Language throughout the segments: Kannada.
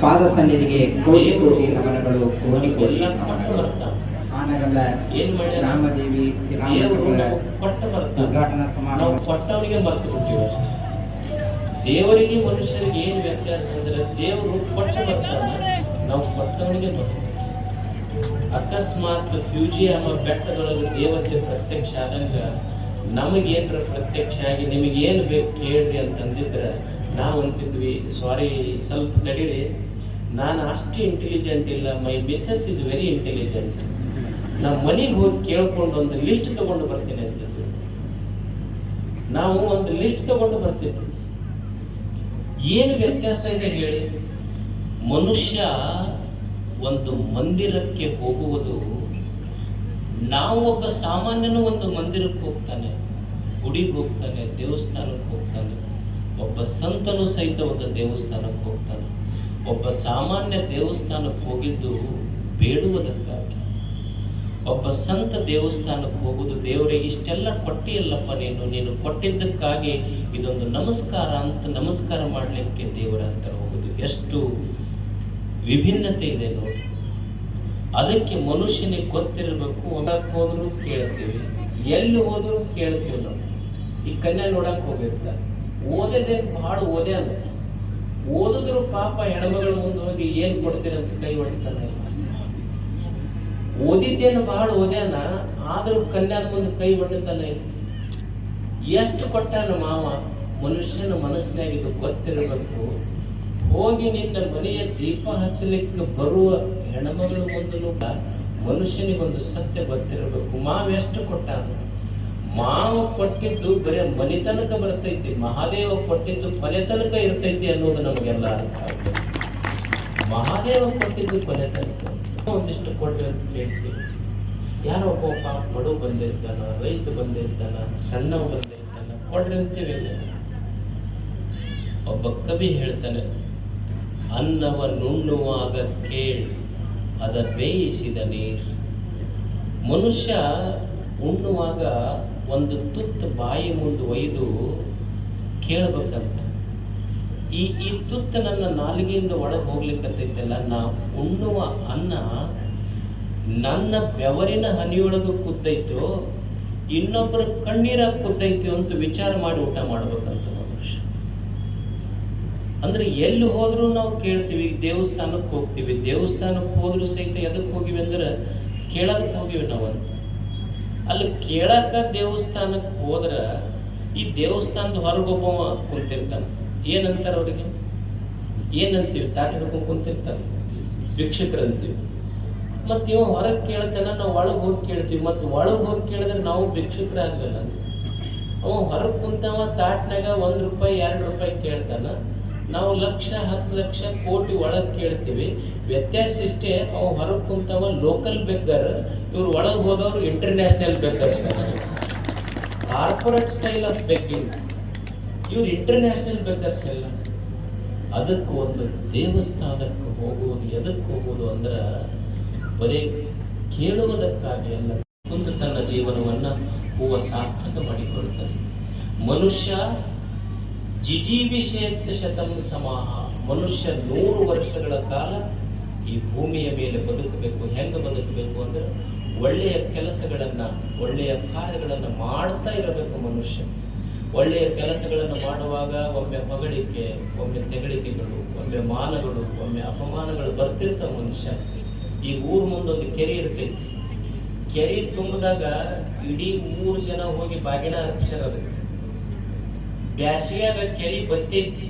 ಪಾದ ಸನ್ನಿಧಿಗೆ ಕೋಟಿ ಕೋಟಿ ನಮನಗಳು, ಕೋಟಿ ಕೋಟಿ ನಮನಗಳು. ಆನಗಲ್ಲ ರಾಮದೇವಿ ಉದ್ಘಾಟನಾ ಸಮಾರಂಭ. ಕೊಟ್ಟವರಿಗೆ ಮರ್ತು ಬಿಟ್ಟಿವಿ. ದೇವರಿಗೆ ಮನುಷ್ಯರಿಗೆ ಏನು ವ್ಯತ್ಯಾಸ ಅಂದ್ರೆ, ದೇವರು ಕೊಟ್ಟ ಬರ್ತಾನೆ, ನಾವು ಕೊಟ್ಟವನಿಗೆ ಬರ್ತೀವಿ. ಅಕಸ್ಮಾತ್ ಫ್ಯೂಜಿಯಮ್ಮ ಬೆಟ್ಟದೊಳಗೆ ದೇವತೆ ಪ್ರತ್ಯಕ್ಷ ಆದಂಗ ನಮಗೇನ್ರ ಪ್ರತ್ಯಕ್ಷ ಆಗಿ ನಿಮಗೇನು ಬೇಕು ಕೇಳ್ರಿ ಅಂತಂದಿದ್ರೆ ನಾವು ಅಂತಿದ್ವಿ, ಸಾರಿ ಸ್ವಲ್ಪ ತಡೀರಿ, ನಾನು ಅಷ್ಟು ಇಂಟೆಲಿಜೆಂಟ್ ಇಲ್ಲ, ಮೈ ಮಿಸಸ್ ಇಸ್ ವೆರಿ ಇಂಟೆಲಿಜೆಂಟ್, ನಾವು ಮನೆಗೆ ಹೋಗಿ ಕೇಳ್ಕೊಂಡು ಒಂದು ಲಿಸ್ಟ್ ತಗೊಂಡು ಬರ್ತೀನಿ ಅಂತಿದ್ವಿ. ನಾವು ಒಂದು ಲಿಸ್ಟ್ ತಗೊಂಡು ಬರ್ತಿದ್ವಿ. ಏನು ವ್ಯತ್ಯಾಸ ಇದೆ ಹೇಳಿ? ಮನುಷ್ಯ ಒಂದು ಮಂದಿರಕ್ಕೆ ಹೋಗುವುದು, ನಾವು ಒಬ್ಬ ಸಾಮಾನ್ಯನು ಒಂದು ಮಂದಿರಕ್ಕೆ ಹೋಗ್ತಾನೆ, ಗುಡಿಗೆ ಹೋಗ್ತಾನೆ, ದೇವಸ್ಥಾನಕ್ಕೆ ಹೋಗ್ತಾನೆ. ಒಬ್ಬ ಸಂತನು ಸಹಿತ ಒಂದು ದೇವಸ್ಥಾನಕ್ಕೆ ಹೋಗ್ತಾನೆ. ಒಬ್ಬ ಸಾಮಾನ್ಯ ದೇವಸ್ಥಾನಕ್ಕೆ ಹೋಗಿದ್ದು ಬೇಡುವುದಕ್ಕಾಗಿ. ಒಬ್ಬ ಸಂತ ದೇವಸ್ಥಾನಕ್ಕೆ ಹೋಗುವುದು, ದೇವರಿಗೆ ಇಷ್ಟೆಲ್ಲ ಕೊಟ್ಟಿಯಲ್ಲಪ್ಪ ನೀನು ಕೊಟ್ಟಿದ್ದಕ್ಕಾಗಿ ಇದೊಂದು ನಮಸ್ಕಾರ ಅಂತ ನಮಸ್ಕಾರ ಮಾಡಲಿಕ್ಕೆ ದೇವರ ಹತ್ರ ಹೋಗುದು. ಎಷ್ಟು ವಿಭಿನ್ನತೆ ಇದೆ ನೋಡಿ. ಅದಕ್ಕೆ ಮನುಷ್ಯನಿಗೆ ಗೊತ್ತಿರಬೇಕು. ಹೊಲಕ್ಕೆ ಹೋದ್ರು ಕೇಳ್ತೀವಿ, ಎಲ್ಲಿ ಹೋದ್ರು ಕೇಳ್ತೀವಿ. ನಾವು ಈ ಕನ್ಯಾ ನೋಡಕ್ ಹೋಗಿರ್ತಾರೆ, ಓದೇದೇನು ಬಹಳ ಓದ್ಯಾನ, ಓದಿದ್ರು ಪಾಪ ಹೆಣ್ಮಗಳ ಮುಂದೆ ಹೋಗಿ ಏನ್ ಕೊಡ್ತೀರ ಅಂತ ಕೈ ಹೊಡಿತಾನೆ. ಓದಿದ್ದೇನು ಬಹಳ ಓದ್ಯಾನ, ಆದ್ರೂ ಕನ್ಯಾದ ಮುಂದೆ ಕೈ ಹೊಡಿತಾನೆ. ಎಷ್ಟು ಕೊಟ್ಟಾನ ಮಾವ? ಮನುಷ್ಯನ ಮನಸ್ಸಿನಾಗಿದ್ದು ಗೊತ್ತಿರಬೇಕು. ಹೋಗಿ ನಿನ್ನ ಮನೆಯ ದೀಪ ಹಚ್ಚಲಿಕ್ಕೆ ಬರುವ ಹೆಣ್ಮಗಳ ಮುಂದೂ ಮನುಷ್ಯನಿಗೊಂದು ಸತ್ಯ ಗೊತ್ತಿರಬೇಕು. ಮಾವ ಎಷ್ಟು ಕೊಟ್ಟಾನ? ಮಾವ ಕೊಟ್ಟಿದ್ದು ಬರೀ ಮನೆ ತನಕ ಬರ್ತೈತಿ, ಮಹಾದೇವ ಕೊಟ್ಟಿದ್ದು ಕೊನೆ ತನಕ ಇರ್ತೈತಿ ಅನ್ನೋದು ನಮಗೆಲ್ಲ ಅರ್ಥ ಆಗ್ತದೆ. ಮಹಾದೇವ ಕೊಟ್ಟಿದ್ದು ಕೊನೆ ತನಕ. ಒಂದಿಷ್ಟು ಕೊಡ್ರಿ ಅಂತ ಕೇಳ್ತೀವಿ. ಯಾರೋ ಒಬ್ಬ ಪಾಪ ಬಡವ ಬಂದಿರ್ತಾನ, ರೈತ ಬಂದಿರ್ತಾನ, ಸಣ್ಣವ ಬಂದಿರ್ತಾನ, ಕೊಡ್ರಿ ಅಂತೀವಿ. ಒಬ್ಬ ಕವಿ ಹೇಳ್ತಾನೆ, ಅನ್ನವನ್ನುಣ್ಣುವಾಗ ಕೇಳಿ ಅದ ಬೇಯಿಸಿದ ನೀರು. ಮನುಷ್ಯ ಉಣ್ಣುವಾಗ ಒಂದು ತುತ್ತು ಬಾಯಿ ಮುಂದೆ ಒಯ್ದು ಕೇಳ್ಬೇಕಂತ, ಈ ತುತ್ತು ನನ್ನ ನಾಲಿಗೆಯಿಂದ ಒಳಗೆ ಹೋಗ್ಲಿಕ್ಕತ್ತೈತಲ್ಲ, ನಾ ಉಣ್ಣುವ ಅನ್ನ ನನ್ನ ಬೆವರಿನ ಹನಿಯೊಳಗೆ ಕೂತೈತೋ ಇನ್ನೊಬ್ಬರ ಕಣ್ಣೀರಾಗ ಕೂತೈತೋ ಅಂತ ವಿಚಾರ ಮಾಡಿ ಊಟ ಮಾಡ್ಬೇಕಂತ ಮನುಷ್ಯ. ಅಂದ್ರೆ ಎಲ್ಲಿ ಹೋದ್ರು ನಾವು ಕೇಳ್ತೀವಿ. ದೇವಸ್ಥಾನಕ್ಕೆ ಹೋಗ್ತೀವಿ, ದೇವಸ್ಥಾನಕ್ಕೆ ಹೋದ್ರು ಸಹಿತ ಎದಕ್ಕೆ ಹೋಗಿವಿ ಅಂದ್ರೆ ಕೇಳಕ್ಕೆ ಹೋಗಿವಿ ನಾವಂತ. ಅಲ್ಲಿ ಕೇಳಕ್ಕ ದೇವಸ್ಥಾನಕ್ಕೆ ಹೋದ್ರ ಈ ದೇವಸ್ಥಾನದ ಹೊರಗೊಬ್ಬವ ಕುಂತಿರ್ತಾನೆ. ಏನಂತಾರ ಅವ್ರಿಗೆ? ಏನಂತೀವಿ? ತಾಟ ಹಿಡ್ಕೊಂಡು ಕುಂತಿರ್ತಾನೆ, ಭಿಕ್ಷುಕರಂತೀವಿ. ಮತ್ ಇವ ಹೊರಗೆ ಕೇಳ್ತಾನ, ನಾವು ಒಳಗೆ ಹೋಗಿ ಕೇಳ್ತೀವಿ. ಮತ್ತೆ ಒಳಗೆ ಹೋಗಿ ಕೇಳಿದ್ರೆ ನಾವು ಭಿಕ್ಷುಕರಾಗಲ್ಲ. ಅವ ಹೊರಗೆ ಕುಂತವ ತಾಟ್ನಾಗ 1 ರೂಪಾಯಿ 2 ರೂಪಾಯಿ ಕೇಳ್ತಾನ, ನಾವು ಲಕ್ಷ 10 ಲಕ್ಷ ಕೋಟಿ ಒಳಗೆ ಕೇಳ್ತೀವಿ. ವ್ಯತ್ಯಾಸ ಇಷ್ಟೇ, ಅವ ಹೊರಗೆ ಕುಂತವ ಲೋಕಲ್ ಬೆಗ್ಗರ್, ಇವ್ರು ಒಳಗೆ ಹೋದವರು international beggar. Corporate style of begging, ಇವ್ರು ಇಂಟರ್ನ್ಯಾಷನಲ್ ಬೆಗ್ಗರ್ಸ್ ಎಲ್ಲ. ಅದಕ್ಕೆ ಒಂದು ದೇವಸ್ಥಾನಕ್ಕೆ ಹೋಗುವುದು ಎದಕ್ಕೆ ಹೋಗುವುದು ಅಂದ್ರೆ ಬರೀ ಕೇಳುವುದಕ್ಕಾಗಿ ಅಲ್ಲ, ಕುಂತು ತನ್ನ ಜೀವನವನ್ನ ಹೂವ ಸಾರ್ಥಕ ಮಾಡಿಕೊಳ್ತಾನೆ. ಮನುಷ್ಯ ಜಿಜೀವಿಷೇತ್ ಶತಂ ಸಮಾಹ. ಮನುಷ್ಯ 100 ವರ್ಷಗಳ ಕಾಲ ಈ ಭೂಮಿಯ ಮೇಲೆ ಬದುಕಬೇಕು. ಹೆಂಗ ಬದುಕಬೇಕು ಅಂದ್ರೆ ಒಳ್ಳೆಯ ಕೆಲಸಗಳನ್ನ, ಒಳ್ಳೆಯ ಕಾರ್ಯಗಳನ್ನ ಮಾಡ್ತಾ ಇರಬೇಕು ಮನುಷ್ಯ. ಒಳ್ಳೆಯ ಕೆಲಸಗಳನ್ನು ಮಾಡುವಾಗ ಒಮ್ಮೆ ಹೊಗಳಿಕೆ, ಒಮ್ಮೆ ತೆಗಳಿಕೆಗಳು, ಒಮ್ಮೆ ಮಾನಗಳು, ಒಮ್ಮೆ ಅಪಮಾನಗಳು ಬರ್ತಿರ್ತಾವ ಮನುಷ್ಯ. ಈ ಊರ್ ಮುಂದೊಂದು ಕೆರೆ ಇರ್ತೈತಿ. ಕೆರೆ ತುಂಬಿದಾಗ ಇಡೀ 3 ಜನ ಹೋಗಿ ಬಾಗಿನ ಅರ್ಪಿಸ್ಯಾರ. ಬ್ಯಾಸಿಗ್ಯಾಗ ಕೆರೆ ಬತ್ತೈತಿ.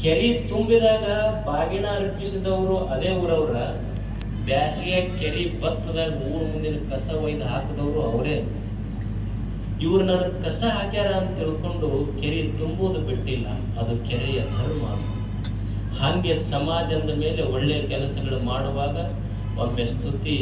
ಕೆರೆ ತುಂಬಿದಾಗ ಬಾಗಿನ ಅರ್ಪಿಸಿದವರು ಅದೇ ಊರವ್ರ, ಬ್ಯಾಸಿಗ್ಯಾಗ ಕೆರೆ ಬತ್ತದಾಗ ಊರ್ ಮುಂದಿನ ಕಸ ಒಯ್ದು ಹಾಕಿದವರು ಅವರೇ. ಇವ್ರು ನನಗೆ ಕಸ ಹಾಕ್ಯಾರ ಅಂತ ತಿಳ್ಕೊಂಡು ಕೆರೆ ತುಂಬುವುದು ಬಿಟ್ಟಿಲ್ಲ, ಅದು ಕೆರೆಯ ಧರ್ಮ. ಹಾಗೆ ಸಮಾಜದ ಮೇಲೆ ಒಳ್ಳೆಯ ಕೆಲಸಗಳು ಮಾಡುವಾಗ ಒಮ್ಮೆ ಸ್ತುತಿ